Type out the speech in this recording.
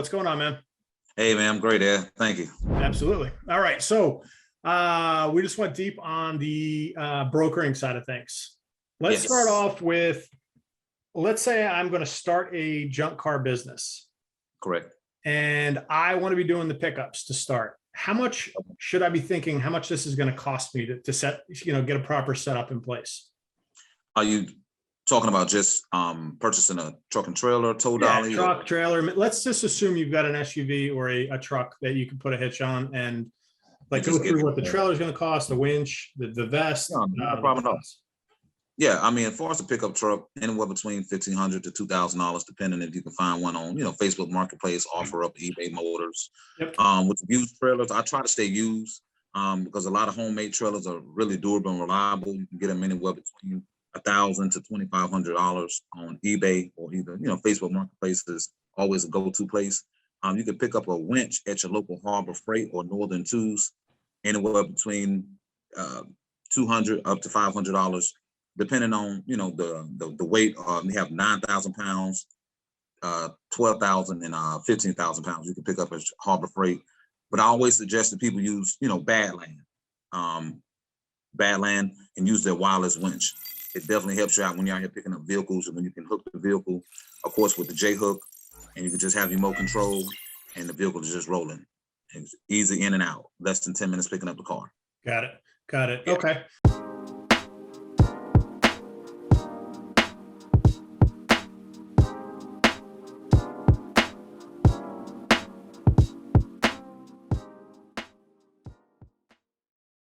What's going on, man? Hey man, I'm great, Ed. Thank you. Absolutely. All right. So we just went deep on the brokering side of things. Let's start Yes, off with, let's say I'm going to start a junk car business correct. and I want to be doing the pickups to start. How much should I be thinking how much this is going to cost me to set, get a proper setup in place? Are you talking about just purchasing a truck and trailer, tow Yeah, dolly, or truck, trailer. Let's just assume you've got an SUV or a truck that you can put a hitch on and you like go just get through it? what the trailer is going to cost, the winch, the vest, No, not a the problem at all. belts. Yeah, I mean, as far as a pickup truck, anywhere between $1,500 to $2,000, depending if you can find one on, Facebook Marketplace, offer up eBay Motors. Yep. With used trailers, I try to stay used because a lot of homemade trailers are really durable and reliable. You can get them anywhere between $1,000 to $2,500 on eBay or either, Facebook Marketplace is always a go-to place. You can pick up a winch at your local Harbor Freight or Northern Tools anywhere between $200 up to $500 depending on the weight. They have 9,000 pounds, 12,000 and 15,000 pounds. You can pick up at Harbor Freight, but I always suggest that people use Badland and use their wireless winch. It definitely helps you out when you're out here picking up vehicles, and when you can hook the vehicle, of course, with the J hook, and you can just have remote control, and the vehicle is just rolling. It's easy in and out. Less than 10 minutes picking up the car. Got it. Got it. Yeah. Okay.